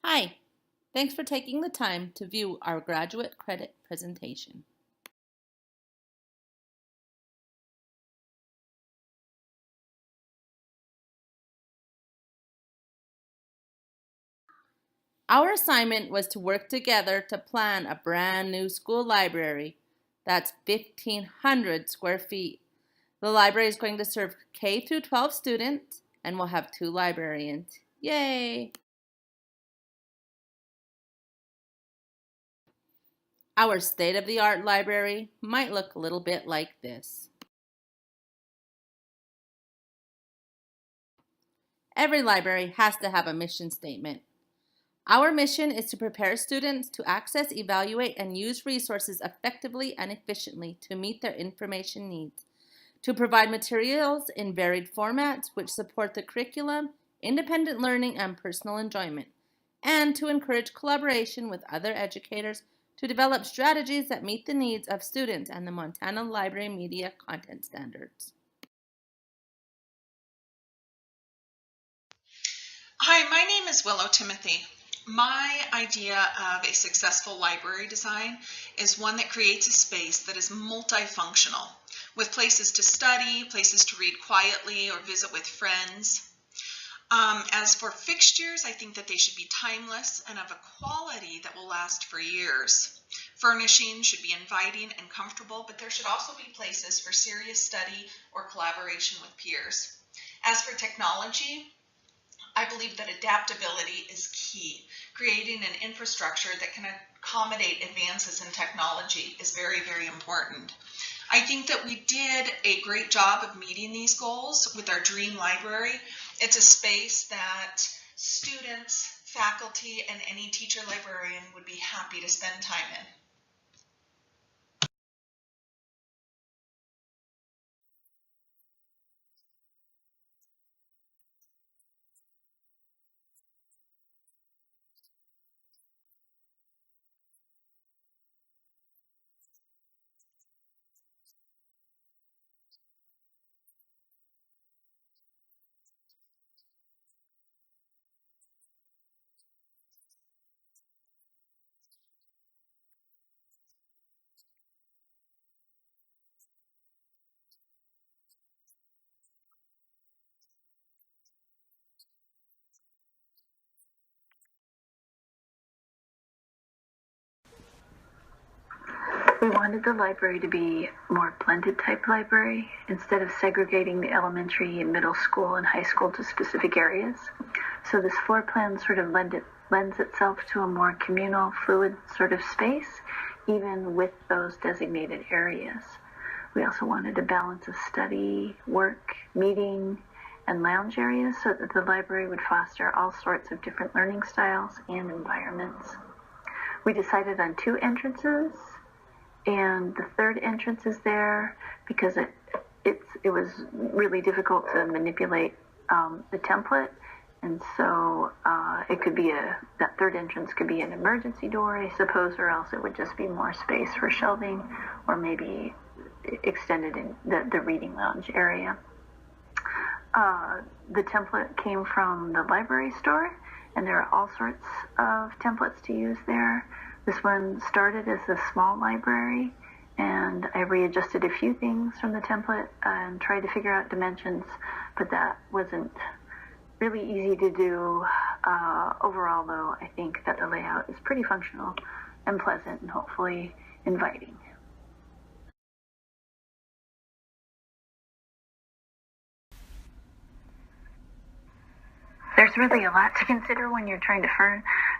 Hi, thanks for taking the time to view our graduate credit presentation. Our assignment was to work together to plan a brand new school library that's 1,500 square feet. The library is going to serve K through 12 students and will have 2 librarians. Yay! Our state-of-the-art library might look a little bit like this. Every library has to have a mission statement. Our mission is to prepare students to access, evaluate, and use resources effectively and efficiently to meet their information needs, to provide materials in varied formats which support the curriculum, independent learning, and personal enjoyment, and to encourage collaboration with other educators to develop strategies that meet the needs of students and the Montana Library Media Content Standards. Hi, my name is Willow Timothy. My idea of a successful library design is one that creates a space that is multifunctional, with places to study, places to read quietly or visit with friends. As for fixtures, I think that they should be timeless and of a quality that will last for years. Furnishing should be inviting and comfortable, but there should also be places for serious study or collaboration with peers. As for technology, I believe that adaptability is key. Creating an infrastructure that can accommodate advances in technology is very, very important. I think that we did a great job of meeting these goals with our Dream Library. It's a space that students, faculty, and any teacher librarian would be happy to spend time in. We wanted the library to be a more blended type library instead of segregating the elementary and middle school and high school to specific areas. So this floor plan sort of lends itself to a more communal, fluid sort of space, even with those designated areas. We also wanted a balance of study, work, meeting, and lounge areas so that the library would foster all sorts of different learning styles and environments. We decided on 2 entrances, and the third entrance is there because it was really difficult to manipulate the template, and so it could be that third entrance could be an emergency door, I suppose, or else it would just be more space for shelving, or maybe extended in the reading lounge area. The template came from the library store, and there are all sorts of templates to use there. This one started as a small library, and I readjusted a few things from the template and tried to figure out dimensions, but that wasn't really easy to do. Overall, though, I think that the layout is pretty functional and pleasant and hopefully inviting. There's really a lot to consider when you're trying to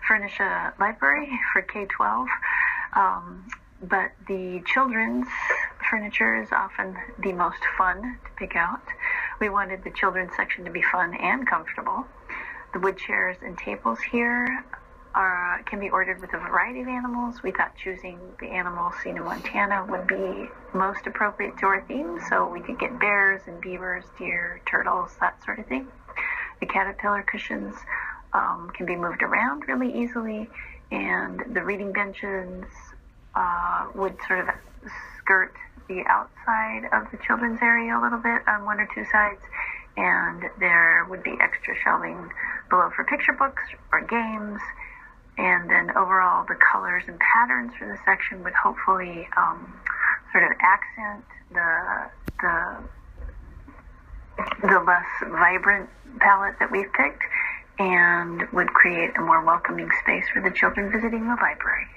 furnish a library for K-12, but the children's furniture is often the most fun to pick out. We wanted the children's section to be fun and comfortable. The wood chairs and tables here can be ordered with a variety of animals. We thought choosing the animals seen in Montana would be most appropriate to our theme, so we could get bears and beavers, deer, turtles, that sort of thing. The caterpillar cushions can be moved around really easily, and the reading benches would sort of skirt the outside of the children's area a little bit on 1 or 2 sides, and there would be extra shelving below for picture books or games. And then overall, the colors and patterns for this section would hopefully sort of accent the less vibrant palette that we've picked, and would create a more welcoming space for the children visiting the library.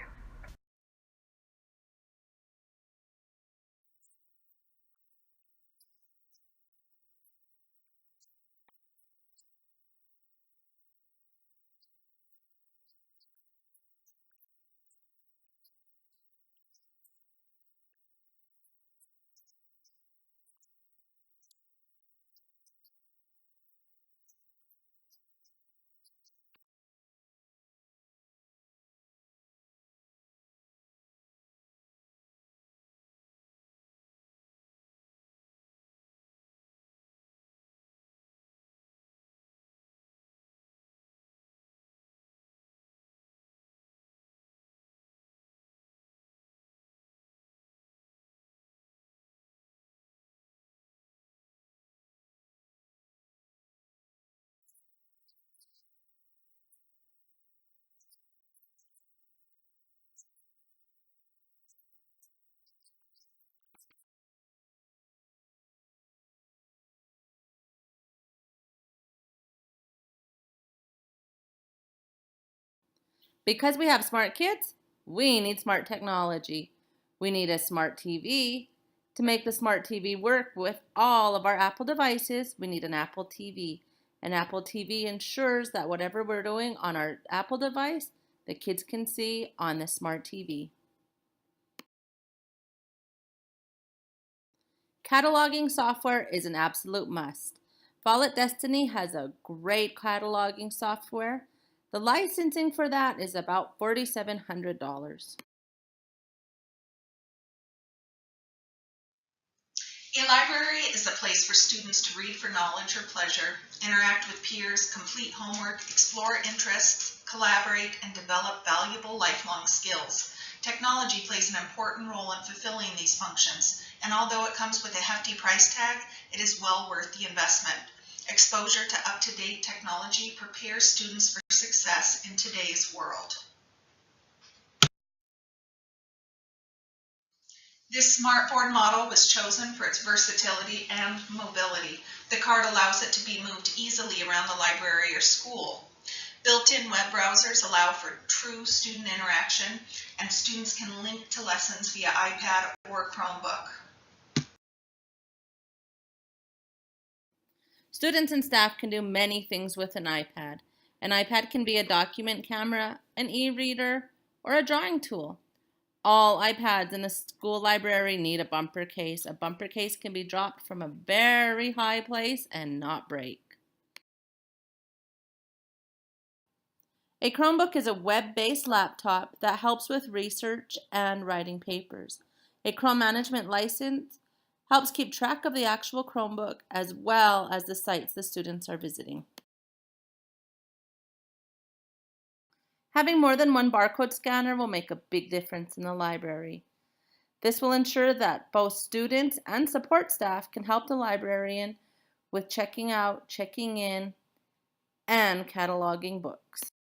Because we have smart kids, we need smart technology. We need a smart TV. To make the smart TV work with all of our Apple devices, we need an Apple TV. An Apple TV ensures that whatever we're doing on our Apple device, the kids can see on the smart TV. Cataloging software is an absolute must. Follett Destiny has a great cataloging software. The licensing for that is about $4,700. A library is a place for students to read for knowledge or pleasure, interact with peers, complete homework, explore interests, collaborate, and develop valuable lifelong skills. Technology plays an important role in fulfilling these functions, and although it comes with a hefty price tag, it is well worth the investment. Exposure to up-to-date technology prepares students for success in today's world. This smartboard model was chosen for its versatility and mobility. The card allows it to be moved easily around the library or school. Built-in web browsers allow for true student interaction, and students can link to lessons via iPad or Chromebook. Students and staff can do many things with an iPad. An iPad can be a document camera, an e-reader, or a drawing tool. All iPads in the school library need a bumper case. A bumper case can be dropped from a very high place and not break. A Chromebook is a web-based laptop that helps with research and writing papers. A Chrome management license helps keep track of the actual Chromebook as well as the sites the students are visiting. Having more than one barcode scanner will make a big difference in the library. This will ensure that both students and support staff can help the librarian with checking out, checking in, and cataloging books.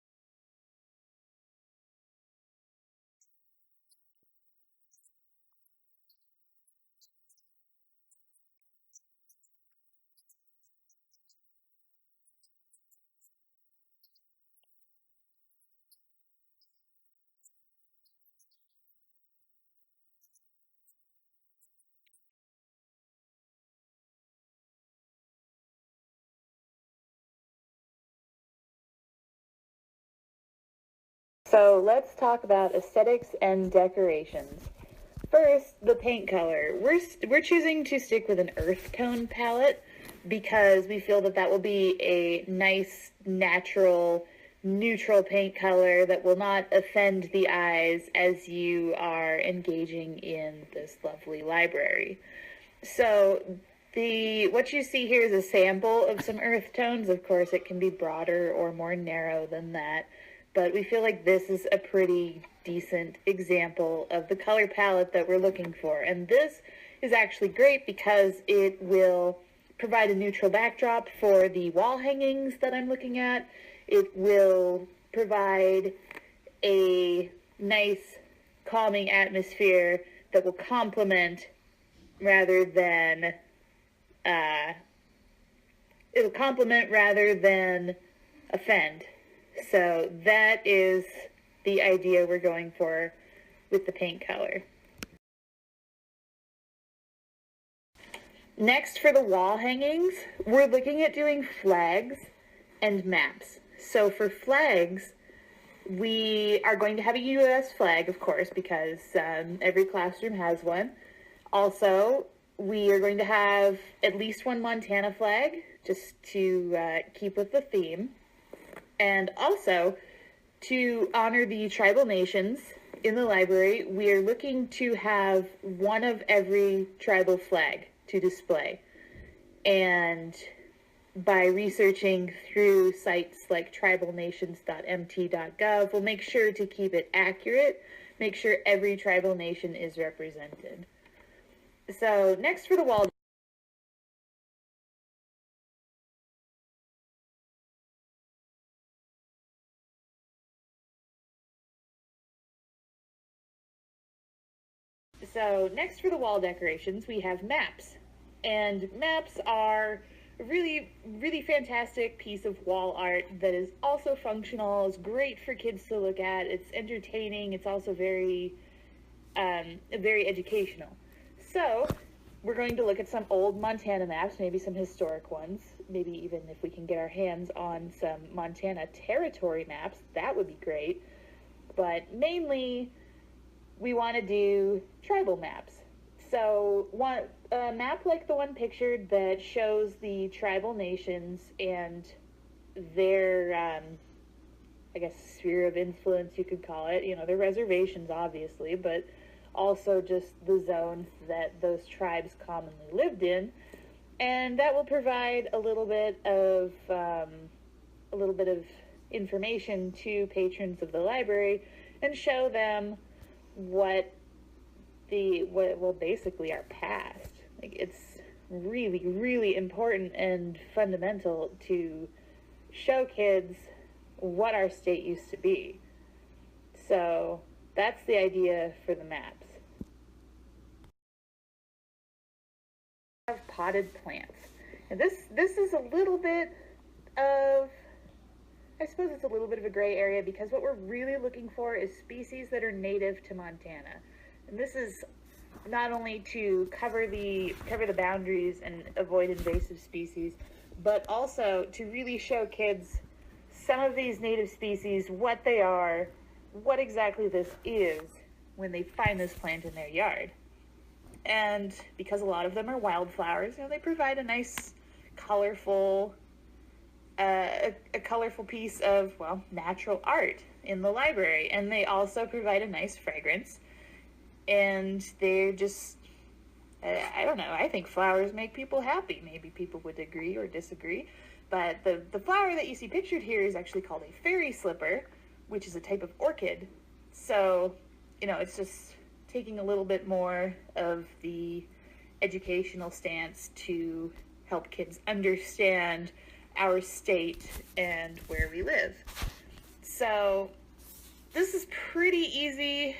So let's talk about aesthetics and decorations. First, the paint color. We're choosing to stick with an earth tone palette because we feel that will be a nice, natural, neutral paint color that will not offend the eyes as you are engaging in this lovely library. So what you see here is a sample of some earth tones. Of course, it can be broader or more narrow than that, but we feel like this is a pretty decent example of the color palette that we're looking for. And this is actually great because it will provide a neutral backdrop for the wall hangings that I'm looking at. It will provide a nice calming atmosphere that will complement rather than offend. So that is the idea we're going for with the paint color. Next, for the wall hangings, we're looking at doing flags and maps. So for flags, we are going to have a U.S. flag, of course, because every classroom has one. Also, we are going to have at least one Montana flag, just to keep with the theme. And also, to honor the tribal nations in the library, we are looking to have one of every tribal flag to display. And by researching through sites like tribalnations.mt.gov, we'll make sure to keep it accurate, make sure every tribal nation is represented. So next for the wall. So next for the wall decorations, we have maps. And maps are a really, really fantastic piece of wall art that is also functional. It's great for kids to look at. It's entertaining. It's also very educational. So we're going to look at some old Montana maps, maybe some historic ones, maybe even if we can get our hands on some Montana territory maps, that would be great. But mainly, we want to do tribal maps. So a map like the one pictured that shows the tribal nations and their, I guess, sphere of influence, you could call it. You know, their reservations, obviously, but also just the zones that those tribes commonly lived in. And that will provide a little bit of information to patrons of the library and show them basically our past. Like, it's really, really important and fundamental to show kids what our state used to be. So that's the idea for the maps. We have potted plants. And this is a little bit of, I suppose it's a little bit of a gray area, because what we're really looking for is species that are native to Montana. And this is not only to cover the boundaries and avoid invasive species, but also to really show kids some of these native species, what they are, what exactly this is when they find this plant in their yard. And because a lot of them are wildflowers, you know, they provide a nice, colorful, a colorful piece of, well, natural art in the library. And they also provide a nice fragrance. And they're just, I don't know, I think flowers make people happy. Maybe people would agree or disagree. But the flower that you see pictured here is actually called a fairy slipper, which is a type of orchid. So, you know, it's just taking a little bit more of the educational stance to help kids understand our state and where we live. So this is pretty easy.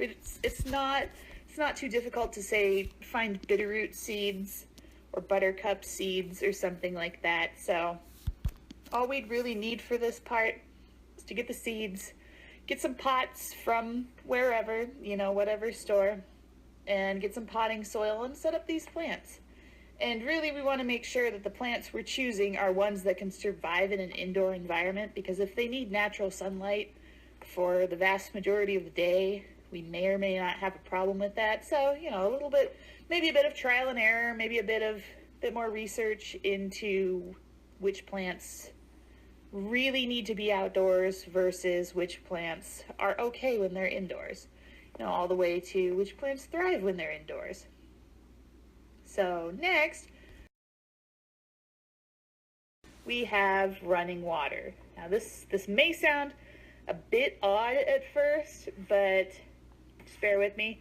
It's not too difficult to say find bitterroot seeds or buttercup seeds or something like that. So all we'd really need for this part is to get the seeds, get some pots from wherever, you know, whatever store, and get some potting soil and set up these plants. And really, we want to make sure that the plants we're choosing are ones that can survive in an indoor environment, because if they need natural sunlight for the vast majority of the day, we may or may not have a problem with that. So, you know, a little bit, maybe a bit of trial and error, maybe a bit more research into which plants really need to be outdoors versus which plants are okay when they're indoors. You know, all the way to which plants thrive when they're indoors. So next, we have running water. Now this may sound a bit odd at first, but just bear with me.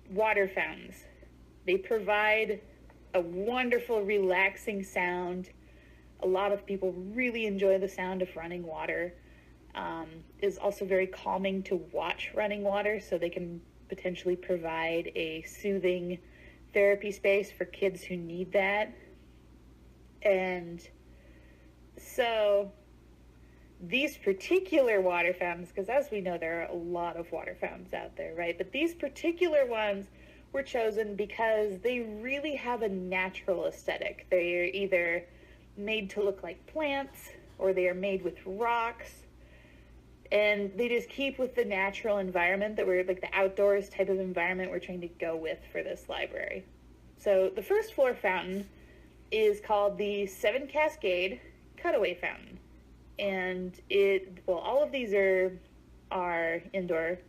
Water fountains. They provide a wonderful, relaxing sound. A lot of people really enjoy the sound of running water. Is also very calming to watch running water, so they can potentially provide a soothing therapy space for kids who need that. And so these particular water fountains, because as we know, there are a lot of water fountains out there, right? But these particular ones were chosen because they really have a natural aesthetic. They are either made to look like plants, or they are made with rocks, and they just keep with the natural environment that we're, like the outdoors type of environment we're trying to go with for this library. So the first floor fountain is called the Seven Cascade Cutaway Fountain. And all of these are indoor.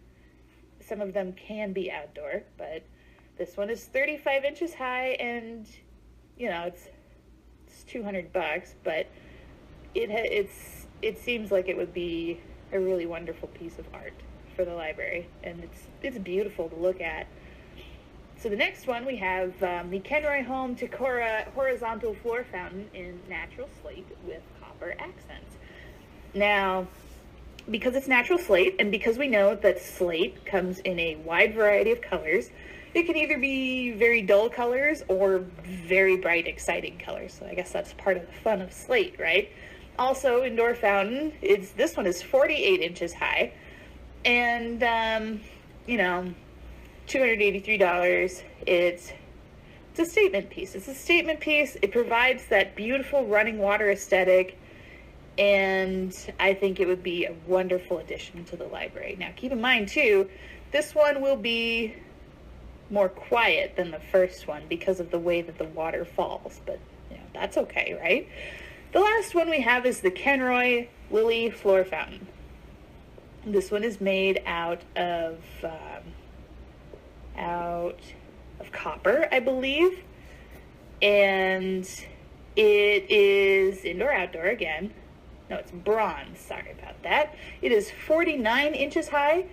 Some of them can be outdoor, but this one is 35 inches high, and it's $200, but it seems like it would be a really wonderful piece of art for the library, and it's beautiful to look at. So the next one, we have the Kenroy Home Takora Horizontal Floor Fountain in natural slate with copper accents. Now, because it's natural slate, and because we know that slate comes in a wide variety of colors, it can either be very dull colors or very bright, exciting colors. So I guess that's part of the fun of slate, right? Also, indoor fountain, this one is 48 inches high, and $283. It's a statement piece. It's a statement piece. It provides that beautiful running water aesthetic, and I think it would be a wonderful addition to the library. Now, keep in mind too, this one will be more quiet than the first one because of the way that the water falls, but that's okay, right? The last one we have is the Kenroy Lily Floor Fountain. This one is made out of copper, I believe, and it is indoor-outdoor again. No, it's bronze. Sorry about that. It is 49 inches high,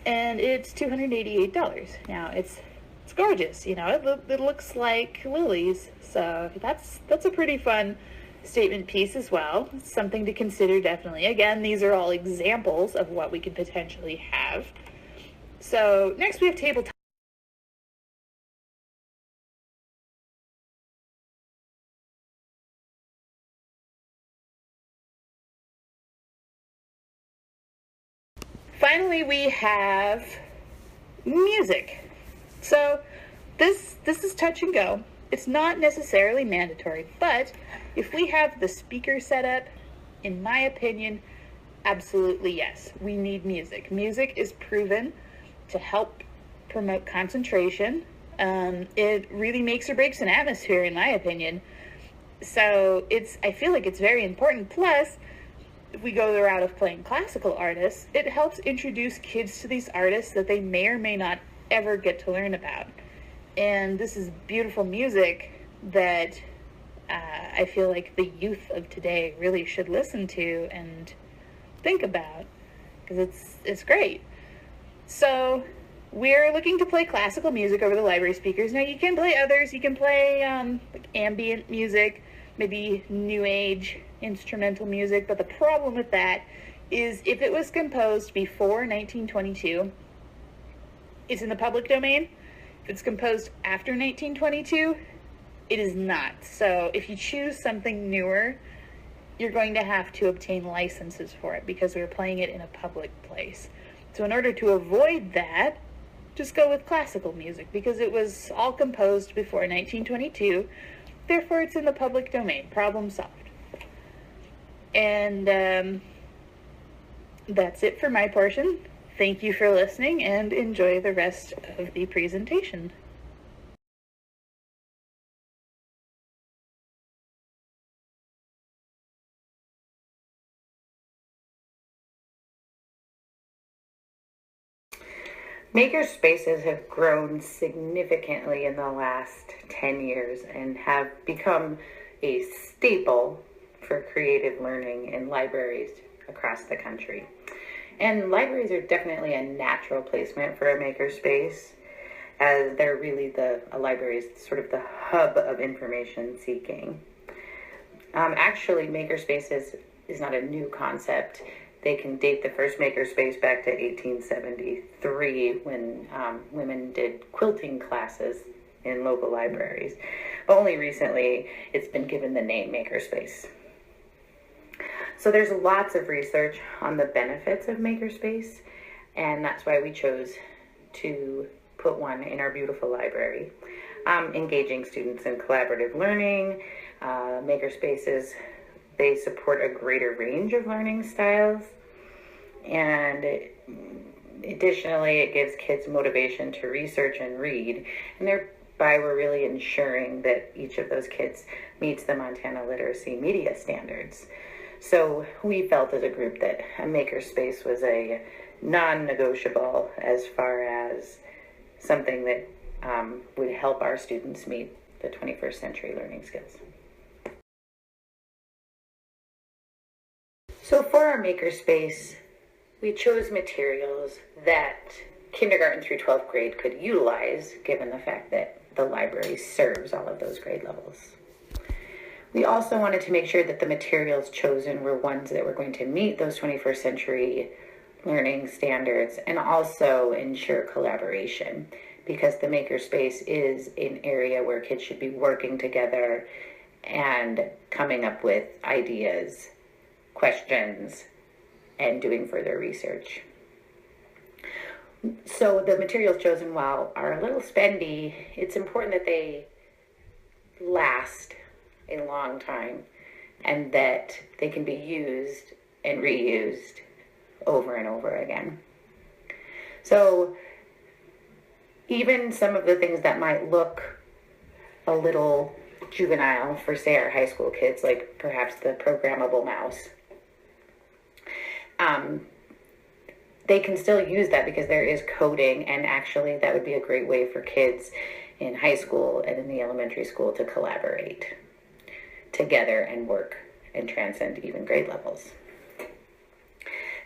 and it's $288. Now, it's gorgeous. It looks like lilies, so that's a pretty fun statement piece as well. It's something to consider, definitely. Again, these are all examples of what we could potentially have. So next we have tabletop. Finally, we have music. So this is touch and go. It's not necessarily mandatory, but if we have the speaker set up, in my opinion, absolutely yes. We need music. Music is proven to help promote concentration. It really makes or breaks an atmosphere, in my opinion. So I feel like it's very important. Plus, if we go the route of playing classical artists, it helps introduce kids to these artists that they may or may not ever get to learn about. And this is beautiful music that I feel like the youth of today really should listen to and think about, because it's great. So we're looking to play classical music over the library speakers. Now, you can play others. You can play like ambient music, maybe new age instrumental music, but the problem with that is if it was composed before 1922, it's in the public domain. If it's composed after 1922, it is not. So if you choose something newer, you're going to have to obtain licenses for it because we're playing it in a public place. So in order to avoid that, just go with classical music because it was all composed before 1922. Therefore, it's in the public domain. Problem solved. And that's it for my portion. Thank you for listening and enjoy the rest of the presentation. Maker spaces have grown significantly in the last 10 years and have become a staple for creative learning in libraries across the country. And libraries are definitely a natural placement for a makerspace. as they're really a library is sort of the hub of information seeking. Actually, makerspaces is not a new concept. They can date the first makerspace back to 1873 when women did quilting classes in local libraries. Only recently it's been given the name makerspace. So there's lots of research on the benefits of makerspace, and that's why we chose to put one in our beautiful library. Engaging students in collaborative learning, makerspaces, they support a greater range of learning styles, and additionally it gives kids motivation to research and read, and thereby we're really ensuring that each of those kids meets the Montana literacy media standards. So we felt as a group that a makerspace was a non-negotiable as far as something that would help our students meet the 21st century learning skills. So for our makerspace, we chose materials that kindergarten through 12th grade could utilize, given the fact that the library serves all of those grade levels. We also wanted to make sure that the materials chosen were ones that were going to meet those 21st century learning standards and also ensure collaboration, because the makerspace is an area where kids should be working together and coming up with ideas, questions, and doing further research. So the materials chosen, while are a little spendy, it's important that they last a long time and that they can be used and reused over and over again. So even some of the things that might look a little juvenile for, say, our high school kids, like perhaps the programmable mouse, they can still use that because there is coding, and actually that would be a great way for kids in high school and in the elementary school to collaborate together and work and transcend even grade levels.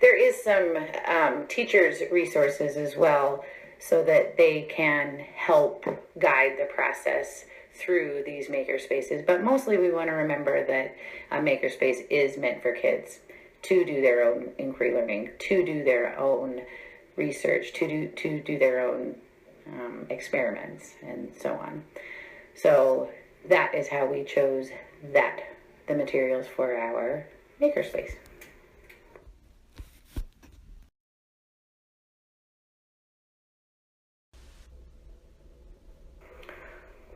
There is some teachers' resources as well, so that they can help guide the process through these makerspaces. But mostly we want to remember that a makerspace is meant for kids to do their own inquiry learning, to do their own research, to do their own experiments, and so on. So that is how we chose the materials for our makerspace.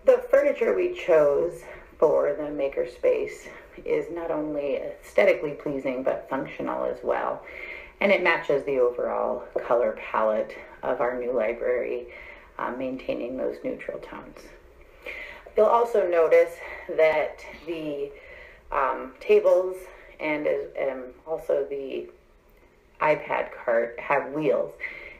The furniture we chose for the makerspace is not only aesthetically pleasing but functional as well, and it matches the overall color palette of our new library, maintaining those neutral tones. You'll also notice that the tables and also the iPad cart have wheels,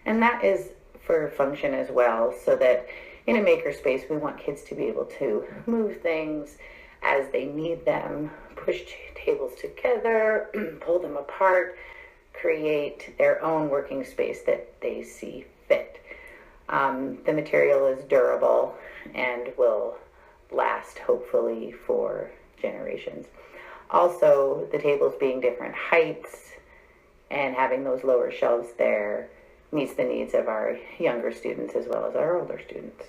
and that is for function as well, so that in a makerspace we want kids to be able to move things as they need them, push tables together, pull them apart, create their own working space that they see fit. The material is durable and will last hopefully for generations. Also, the tables being different heights and having those lower shelves there meets the needs of our younger students as well as our older students.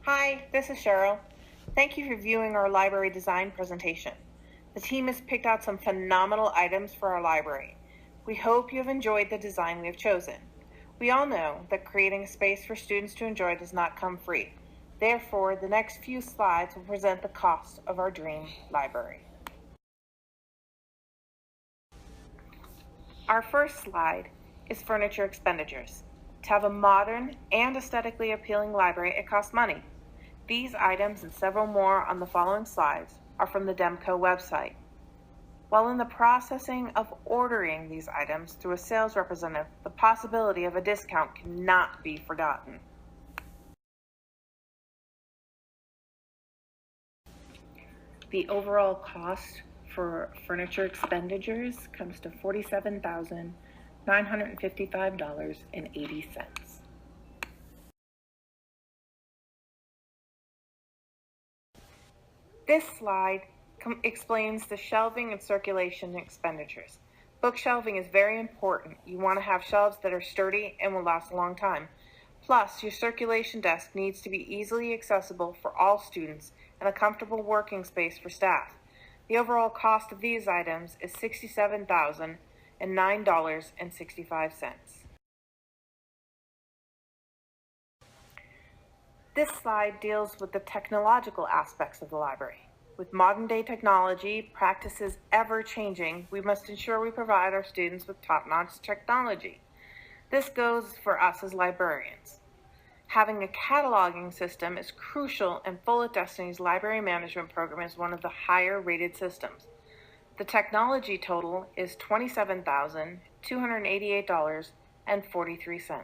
Hi, this is Cheryl. Thank you for viewing our library design presentation. The team has picked out some phenomenal items for our library. We hope you have enjoyed the design we have chosen. We all know that creating a space for students to enjoy does not come free. Therefore, the next few slides will present the cost of our dream library. Our first slide is furniture expenditures. To have a modern and aesthetically appealing library, it costs money. These items and several more on the following slides are from the DEMCO website. While in the processing of ordering these items through a sales representative, the possibility of a discount cannot be forgotten. The overall cost for furniture expenditures comes to $47,955.80. This slide explains the shelving and circulation expenditures. Bookshelving is very important. You want to have shelves that are sturdy and will last a long time. Plus, your circulation desk needs to be easily accessible for all students and a comfortable working space for staff. The overall cost of these items is $67,009.65. This slide deals with the technological aspects of the library. With modern-day technology practices ever changing, we must ensure we provide our students with top-notch technology. This goes for us as librarians. Having a cataloging system is crucial, and Full Destiny's library management program is one of the higher-rated systems. The technology total is $27,288.43.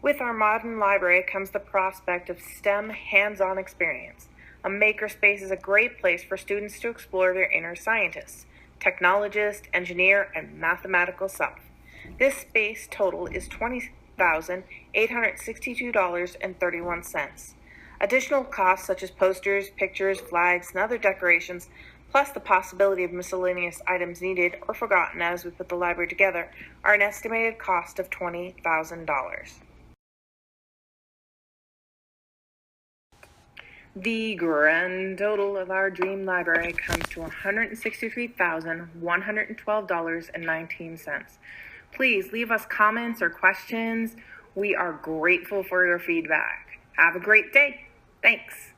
With our modern library comes the prospect of STEM hands-on experience. A makerspace is a great place for students to explore their inner scientist, technologist, engineer, and mathematical self. This space total is $20,862.31. Additional costs such as posters, pictures, flags, and other decorations, plus the possibility of miscellaneous items needed or forgotten as we put the library together, are an estimated cost of $20,000. The grand total of our dream library comes to $163,112.19. Please leave us comments or questions. We are grateful for your feedback. Have a great day. Thanks.